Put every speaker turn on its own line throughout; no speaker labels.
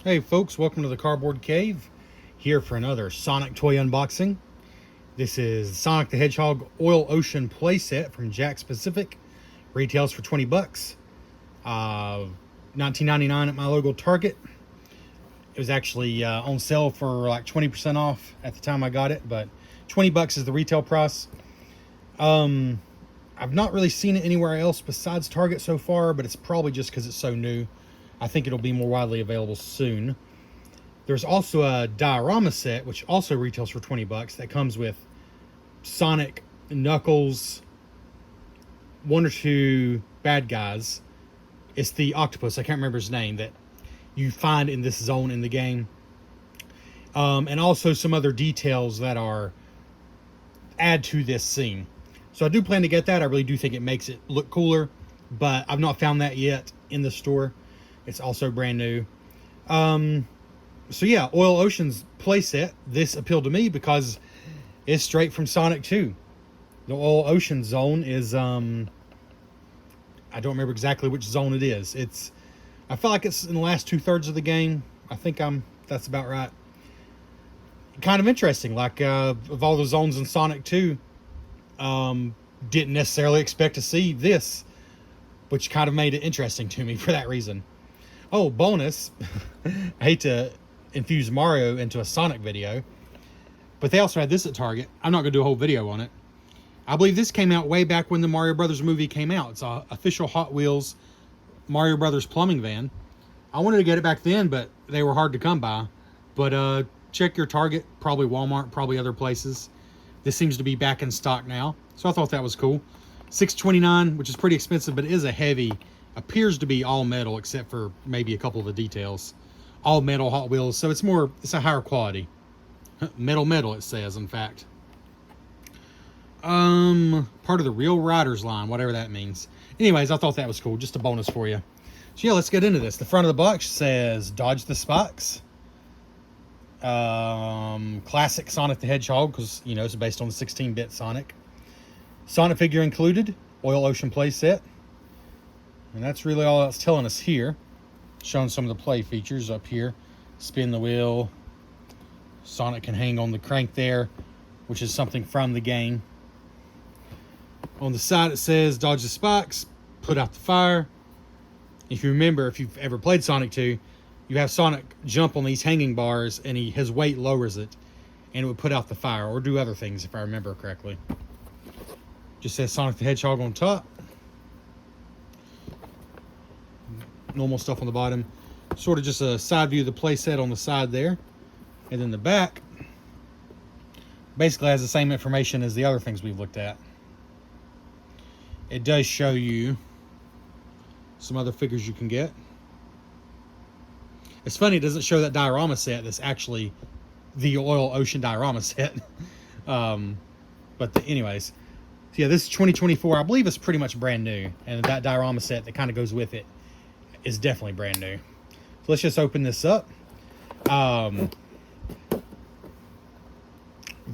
Hey folks, welcome to the Cardboard Cave. Here for another Sonic toy unboxing. This is Sonic the Hedgehog Oil Ocean Playset from Jakks Pacific. Retails for 20 bucks. $19.99 at my local Target. It was actually on sale for like 20% off at the time I got it, but 20 bucks is the retail price. I've not really seen it anywhere else besides Target so far, but it's probably just because it's so new. I think it'll be more widely available soon. There's also a diorama set, which also retails for 20 bucks, that comes with Sonic, Knuckles, one or two bad guys. It's the octopus, I can't remember his name, that you find in this zone in the game. And also some other details that add to this scene. So I do plan to get that. I really do think it makes it look cooler, but I've not found that yet in the store. It's also brand new. So yeah, Oil Ocean's playset. This appealed to me because it's straight from Sonic 2. The Oil Ocean zone is, I don't remember exactly which zone it is. I feel like it's in the last 2/3 of the game. I think that's about right. Kind of interesting. Like, of all the zones in Sonic 2, didn't necessarily expect to see this, which kind of made it interesting to me for that reason. Oh, bonus. I hate to infuse Mario into a Sonic video, but they also had this at Target. I'm not going to do a whole video on it. I believe this came out way back when the Mario Brothers movie came out. It's an official Hot Wheels Mario Brothers plumbing van. I wanted to get it back then, but they were hard to come by. But check your Target, probably Walmart, probably other places. This seems to be back in stock now, so I thought that was cool. $6.29, which is pretty expensive, but it is a heavy, appears to be all metal except for maybe a couple of the details. All metal Hot Wheels, so it's a higher quality. Metal, it says, in fact. Part of the Real Riders line, whatever that means. Anyways, I thought that was cool, just a bonus for you. So yeah, let's get into this. The front of the box says, dodge the spikes. Classic Sonic the Hedgehog, because, you know, it's based on the 16-bit Sonic. Sonic figure included, Oil Ocean playset. And that's really all it's telling us here. Showing some of the play features up here. Spin the wheel. Sonic can hang on the crank there, which is something from the game. On the side it says, dodge the spikes, put out the fire. If you remember, if you've ever played Sonic 2, you have Sonic jump on these hanging bars, and his weight lowers it, and it would put out the fire, or do other things, if I remember correctly. Just says Sonic the Hedgehog on top. Normal stuff on the bottom. Sort of just a side view of the playset on the side there. And then the back basically has the same information as the other things we've looked at. It does show you some other figures you can get. It's funny, it doesn't show that diorama set that's actually the Oil Ocean diorama set. Anyways, yeah, this is 2024. I believe it's pretty much brand new. And that diorama set that kind of goes with it is definitely brand new. So let's just open this up.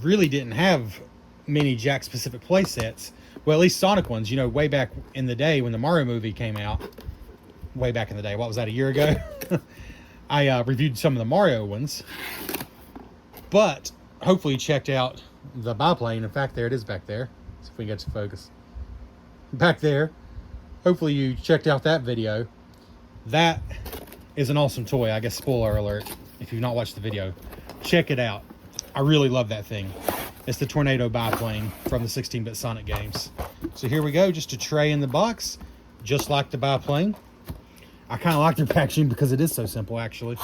Really didn't have many Jakks Pacific play sets. Well, at least Sonic ones, you know, way back in the day when the Mario movie came out. Way back in the day. What was that, a year ago? I reviewed some of the Mario ones. But hopefully you checked out the biplane. In fact, there it is back there. See if we can get to focus. Back there. Hopefully you checked out that video. That is an awesome toy. I guess spoiler alert if you've not watched the video. Check it out. I really love that thing. It's the Tornado biplane from the 16-bit Sonic games. So here we go, just a tray in the box, just like the biplane. I kind of like their packaging because it is so simple, actually.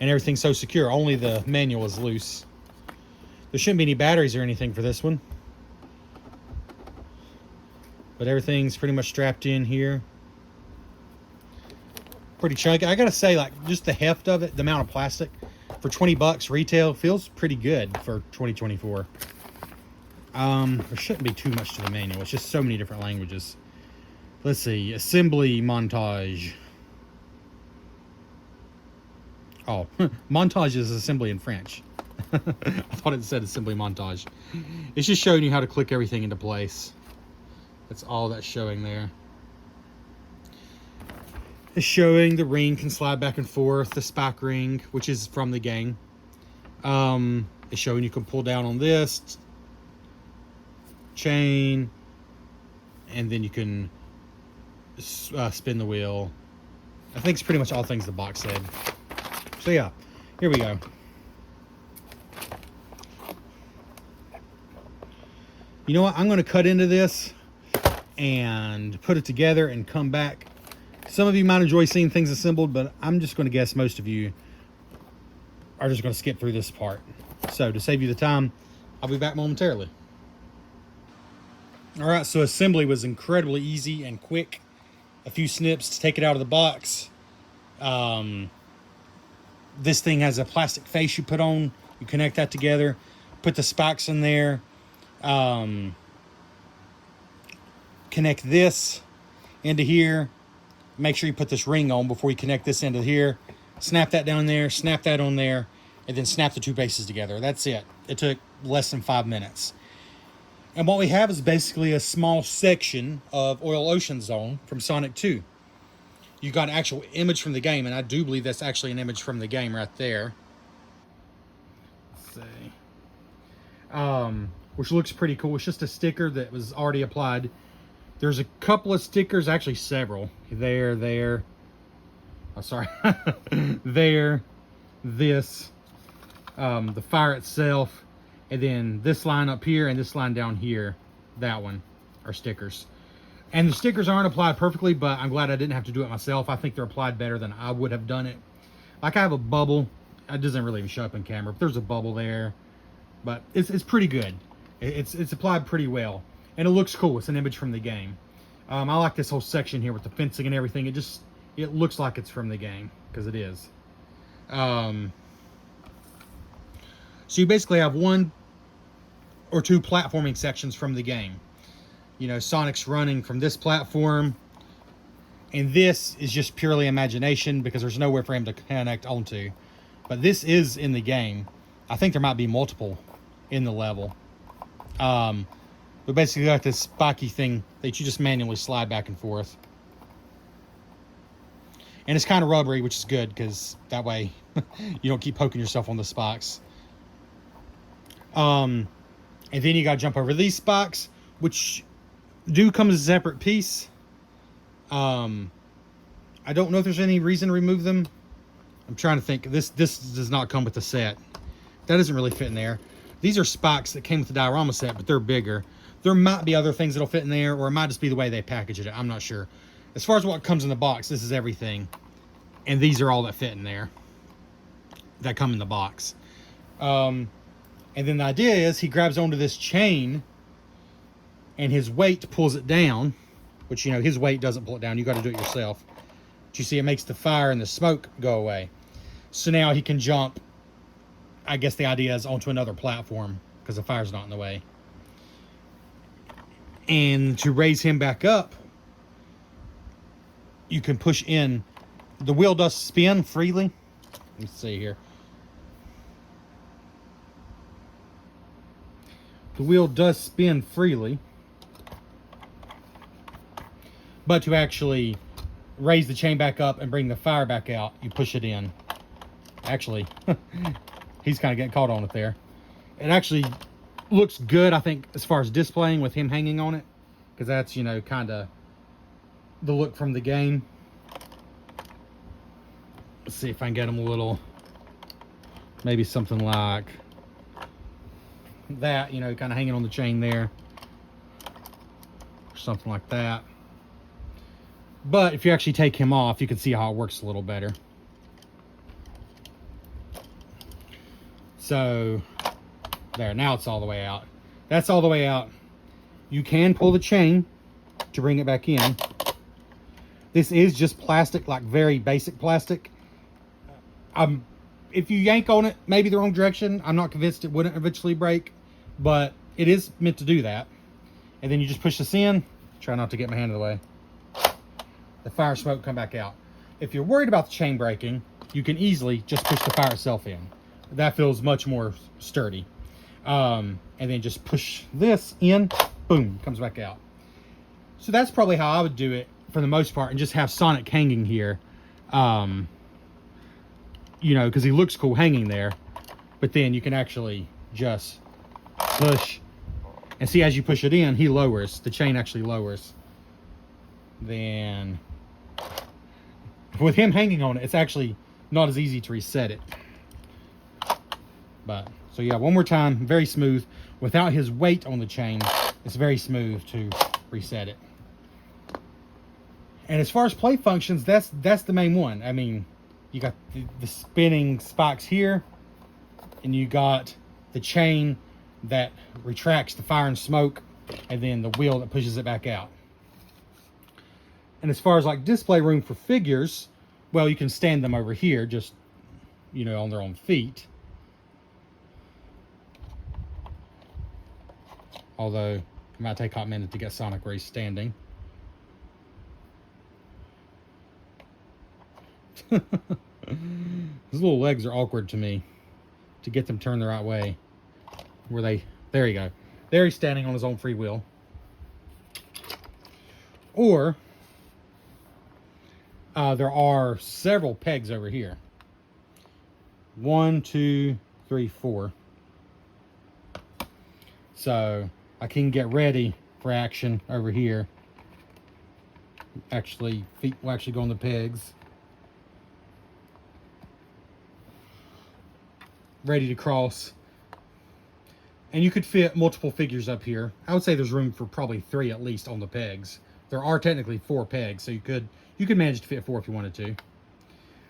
And everything's so secure. Only the manual is loose. There shouldn't be any batteries or anything for this one. But everything's pretty much strapped in here. Pretty chunky. I gotta say, like, just the heft of it, the amount of plastic, for 20 bucks retail feels pretty good for 2024. There shouldn't be too much to the manual. It's just so many different languages. Let's see. Assembly montage. Oh, montage is assembly in French. I thought it said assembly montage. It's just showing you how to click everything into place. That's all that's showing there. is showing the ring can slide back and forth, the spike ring, which is from the game. It's showing you can pull down on this chain, and then you can spin the wheel. I think it's pretty much all things the box said. So yeah, here we go. You know what? I'm going to cut into this and put it together and come back. Some of you might enjoy seeing things assembled, but I'm just going to guess most of you are just going to skip through this part. So to save you the time, I'll be back momentarily. All right, so assembly was incredibly easy and quick. A few snips to take it out of the box. This thing has a plastic face you put on. You connect that together, put the spikes in there. Connect this into here. Make sure you put this ring on before you connect this into here. Snap that down there, snap that on there, and then snap the two bases together. That's it. It took less than 5 minutes. And what we have is basically a small section of Oil Ocean Zone from Sonic 2. You got an actual image from the game, and I do believe that's actually an image from the game right there. Let's see. Which looks pretty cool. It's just a sticker that was already applied. There's a couple of stickers, actually several. There. Oh, sorry. There. This. The fire itself. And then this line up here and this line down here. That one are stickers. And the stickers aren't applied perfectly, but I'm glad I didn't have to do it myself. I think they're applied better than I would have done it. Like I have a bubble. It doesn't really even show up in camera, but there's a bubble there. But it's pretty good. It's applied pretty well, and it looks cool. It's an image from the game. I like this whole section here with the fencing and everything. It looks like it's from the game, because it is. So you basically have 1 or 2 platforming sections from the game. You know, Sonic's running from this platform, and this is just purely imagination because there's nowhere for him to connect onto. But this is in the game. I think there might be multiple in the level. But basically got this spiky thing that you just manually slide back and forth. And it's kind of rubbery, which is good because that way you don't keep poking yourself on the spikes. And then you got to jump over these spikes, which do come as a separate piece. I don't know if there's any reason to remove them. I'm trying to think. This does not come with the set. That doesn't really fit in there. These are spikes that came with the diorama set, but they're bigger. There might be other things that'll fit in there, or it might just be the way they package it. I'm not sure. As far as what comes in the box, this is everything. And these are all that fit in there that come in the box. And then the idea is he grabs onto this chain and his weight pulls it down, which, you know, his weight doesn't pull it down. You got to do it yourself. But you see, it makes the fire and the smoke go away. So now he can jump, I guess the idea is, onto another platform because the fire's not in the way. And to raise him back up, you can push in. The wheel does spin freely. Let's see here. The wheel does spin freely. But to actually raise the chain back up and bring the fire back out, you push it in. Actually, he's kind of getting caught on it there. It actually looks good, I think, as far as displaying with him hanging on it. Because that's, you know, kind of the look from the game. Let's see if I can get him a little, maybe something like that, you know, kind of hanging on the chain there. Or something like that. But if you actually take him off, you can see how it works a little better. So, there, now it's all the way out. That's all the way out. You can pull the chain to bring it back in. This is just plastic, like very basic plastic. If you yank on it, maybe the wrong direction, I'm not convinced it wouldn't eventually break, but it is meant to do that. And then you just push this in. Try not to get my hand in the way. The fire smoke come back out. If you're worried about the chain breaking, you can easily just push the fire itself in. That feels much more sturdy. And then just push this in, boom, comes back out. So that's probably how I would do it. for the most part, and just have Sonic hanging here. You know, because he looks cool hanging there. But then you can actually just push. And see, as you push it in, he lowers. The chain actually lowers. Then, with him hanging on it, it's actually not as easy to reset it. But, so yeah, one more time, very smooth. Without his weight on the chain, it's very smooth to reset it. And as far as play functions, that's the main one. I mean, you got the spinning spikes here, and you got the chain that retracts the fire and smoke, and then the wheel that pushes it back out. And as far as like display room for figures, well, you can stand them over here, just, you know, on their own feet. Although, it might take a hot minute to get Sonic where he's standing. His little legs are awkward to me to get them turned the right way. There you go. There he's standing on his own free wheel. Or, there are several pegs over here. 1, 2, 3, 4. So, I can get ready for action over here. Actually, feet will actually go on the pegs. Ready to cross. And you could fit multiple figures up here. I would say there's room for probably 3 at least on the pegs. There are technically 4 pegs, so you could manage to fit 4 if you wanted to. And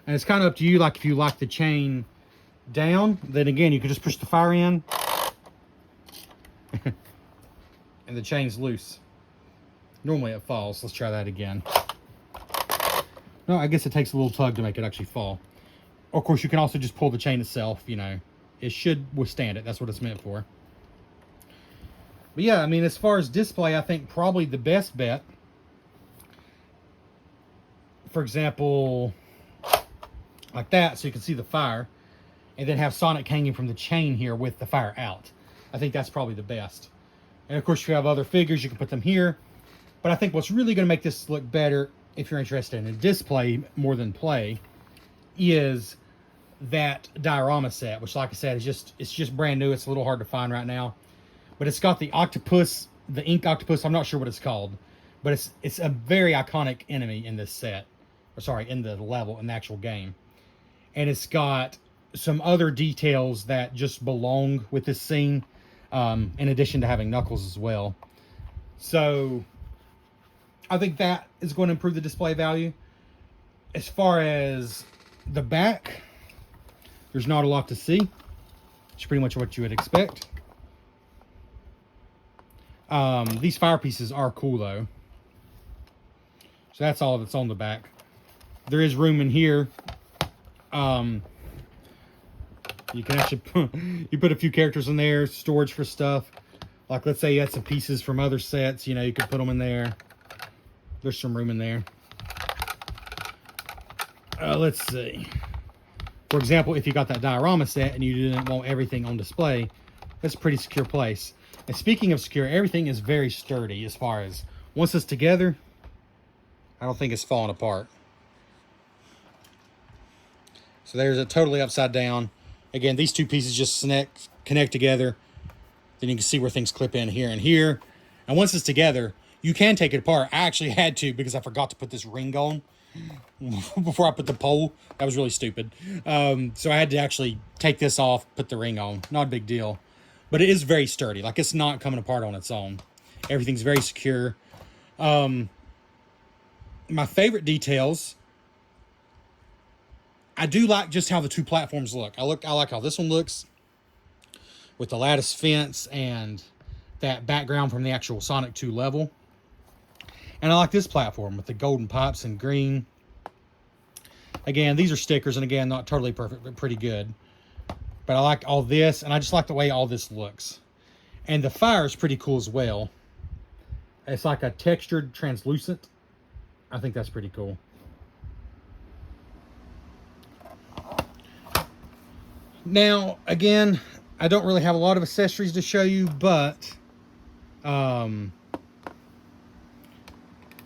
it's kind of up to you. Like if you like the chain down, then again you could just push the fire in, and the chain's loose. Normally it falls. Let's try that again. No, I guess it takes a little tug to make it actually fall. Of course, you can also just pull the chain itself, you know. It should withstand it. That's what it's meant for. But yeah, I mean, as far as display, I think probably the best bet, for example, like that, so you can see the fire, and then have Sonic hanging from the chain here with the fire out. I think that's probably the best. And of course, if you have other figures, you can put them here. But I think what's really going to make this look better, if you're interested in a display more than play, is that diorama set, which, like I said, it's just brand new. It's a little hard to find right now, but it's got the octopus, the ink octopus. I'm not sure what it's called, but it's a very iconic enemy in this set, or sorry, in the level, in the actual game. And it's got some other details that just belong with this scene, in addition to having Knuckles as well. So I think that is going to improve the display value. As far as the back, there's not a lot to see. It's pretty much what you would expect. These fire pieces are cool though. So that's all that's on the back. There is room in here. You can actually you put a few characters in there, storage for stuff. Like let's say you had some pieces from other sets, you know, you could put them in there. There's some room in there. Let's see. For example, if you got that diorama set and you didn't want everything on display, that's a pretty secure place. And speaking of secure, everything is very sturdy as far as once it's together, I don't think it's falling apart. So there's it totally upside down. Again, these two pieces just connect together. Then you can see where things clip in here and here. And once it's together, you can take it apart. I actually had to because I forgot to put this ring on before I put the pole. That was really stupid. So I had to actually take this off, put the ring on. Not a big deal. But it is very sturdy. Like, it's not coming apart on its own. Everything's very secure. My favorite details, I do like just how the two platforms look. I like how this one looks with the lattice fence and that background from the actual Sonic 2 level. And I like this platform with the golden pipes and green. Again, these are stickers, and again, not totally perfect, but pretty good. But I like all this, and I just like the way all this looks. And the fire is pretty cool as well. It's like a textured translucent. I think that's pretty cool. Now, again, I don't really have a lot of accessories to show you, but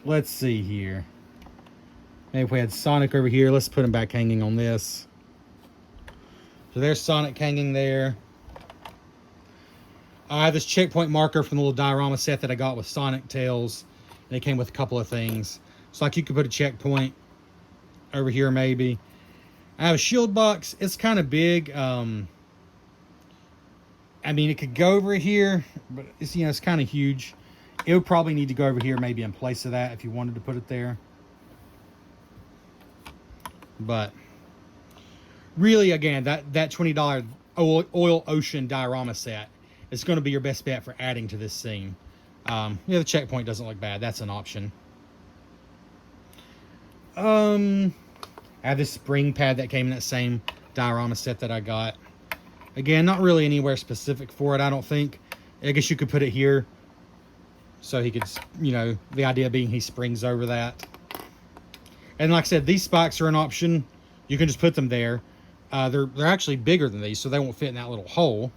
let's see here. Maybe if we had Sonic over here, let's put him back hanging on this. So there's Sonic hanging there. I have this checkpoint marker from the little diorama set that I got with Sonic Tails. And it came with a couple of things. So like you could put a checkpoint over here maybe. I have a shield box. It's kind of big. I mean, it could go over here, but it's, you know, it's kind of huge. It would probably need to go over here maybe in place of that if you wanted to put it there. But really, again, that $20 Oil Ocean diorama set is going to be your best bet for adding to this scene. Yeah, the checkpoint doesn't look bad. That's an option. I have this spring pad that came in that same diorama set that I got. Again, not really anywhere specific for it, I don't think. I guess you could put it here so he could, you know, the idea being he springs over that. And like I said, these spikes are an option. You can just put them there. They're actually bigger than these, so they won't fit in that little hole.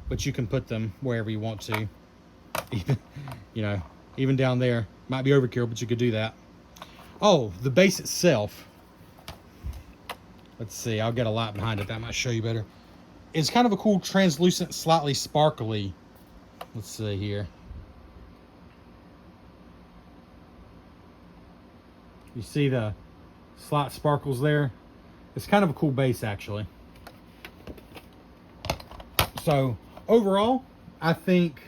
But you can put them wherever you want to. Even, you know, even down there. Might be overkill, but you could do that. Oh, the base itself. Let's see, I'll get a light behind it. That might show you better. It's kind of a cool, translucent, slightly sparkly. Let's see here. You see the slight sparkles there? It's kind of a cool base, actually. So, overall, I think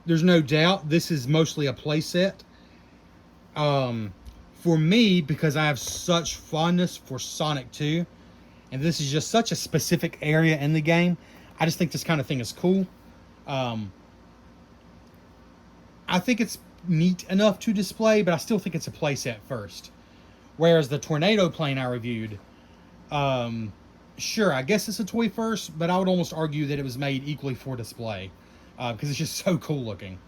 there's no doubt this is mostly a playset. For me, because I have such fondness for Sonic 2, and this is just such a specific area in the game, I just think this kind of thing is cool. I think it's neat enough to display, but I still think it's a playset first. Whereas the tornado plane I reviewed, sure, I guess it's a toy first, but I would almost argue that it was made equally for display, because it's just so cool looking.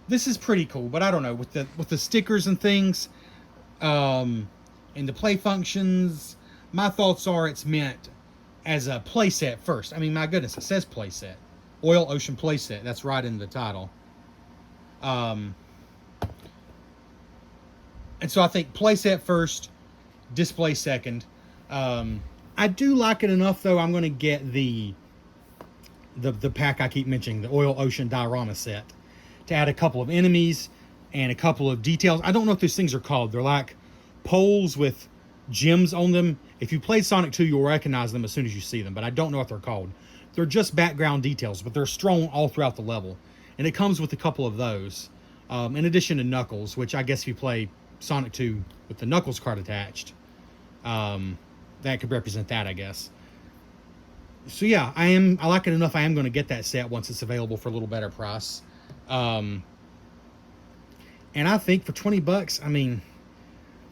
This is pretty cool, but I don't know, with the stickers and things, and the play functions, my thoughts are it's meant as a playset first. I mean, my goodness, it says playset. Oil Ocean Playset, that's right in the title. And so I think playset first, display second. I do like it enough, though. I'm going to get the pack I keep mentioning, the Oil Ocean diorama set, to add a couple of enemies and a couple of details. I don't know what those things are called. They're like poles with gems on them. If you played Sonic 2, you'll recognize them as soon as you see them, but I don't know what they're called. They're just background details, but they're strewn all throughout the level. And it comes with a couple of those, in addition to Knuckles, which I guess if you play Sonic 2 with the Knuckles card attached, that could represent that, I guess. So yeah, I like it enough. I am going to get that set once it's available for a little better price. And I think for $20, I mean,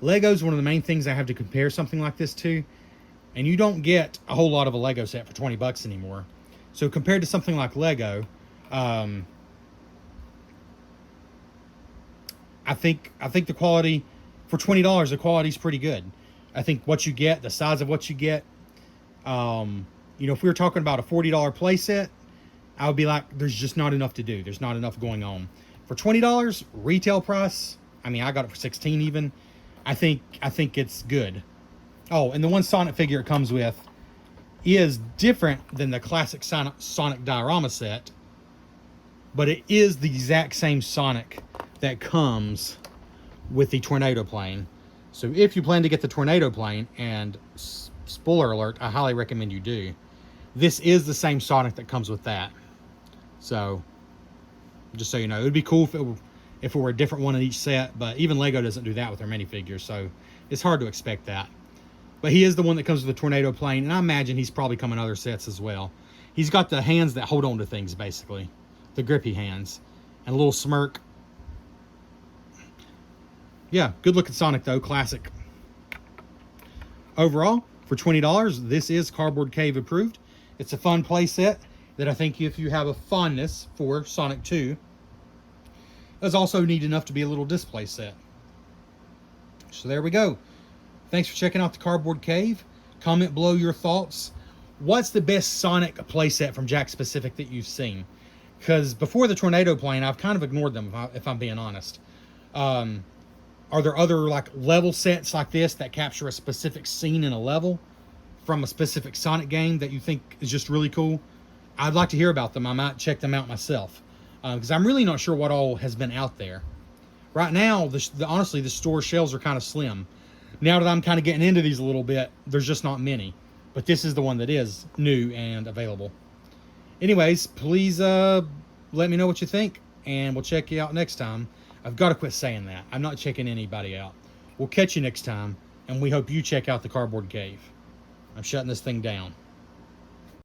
Lego's one of the main things I have to compare something like this to. And you don't get a whole lot of a Lego set for $20 anymore. So compared to something like Lego, I think the quality for $20, the quality is pretty good. I think what you get, the size of what you get, you know, if we were talking about a $40 play set, I would be like, there's just not enough to do. There's not enough going on. For $20 retail price, I mean, I got it for $16 even. I think it's good. Oh, and the one Sonic figure it comes with is different than the classic Sonic diorama set, but it is the exact same Sonic that comes with the tornado plane. So if you plan to get the tornado plane, and spoiler alert, I highly recommend you do, this is the same Sonic that comes with that. So just so you know, it would be cool if it were a different one in each set, but even Lego doesn't do that with their minifigures, so it's hard to expect that. But he is the one that comes with the tornado plane, and I imagine he's probably come in other sets as well. He's got the hands that hold on to things, basically. The grippy hands. And a little smirk. Yeah, good looking Sonic though, classic. Overall, for $20, this is Cardboard Cave approved. It's a fun play set that I think if you have a fondness for Sonic 2, does also neat enough to be a little display set. So there we go. Thanks for checking out the Cardboard Cave. Comment below your thoughts. What's the best Sonic playset from Jakks Pacific that you've seen? Because before the tornado plane, I've kind of ignored them, if I'm being honest. Are there other like level sets like this that capture a specific scene in a level from a specific Sonic game that you think is just really cool? I'd like to hear about them. I might check them out myself because I'm really not sure what all has been out there. Right now, honestly, the store shelves are kind of slim. Now that I'm kind of getting into these a little bit, there's just not many. But this is the one that is new and available. Anyways, please let me know what you think, and we'll check you out next time. I've got to quit saying that. I'm not checking anybody out. We'll catch you next time, and we hope you check out the Cardboard Cave. I'm shutting this thing down.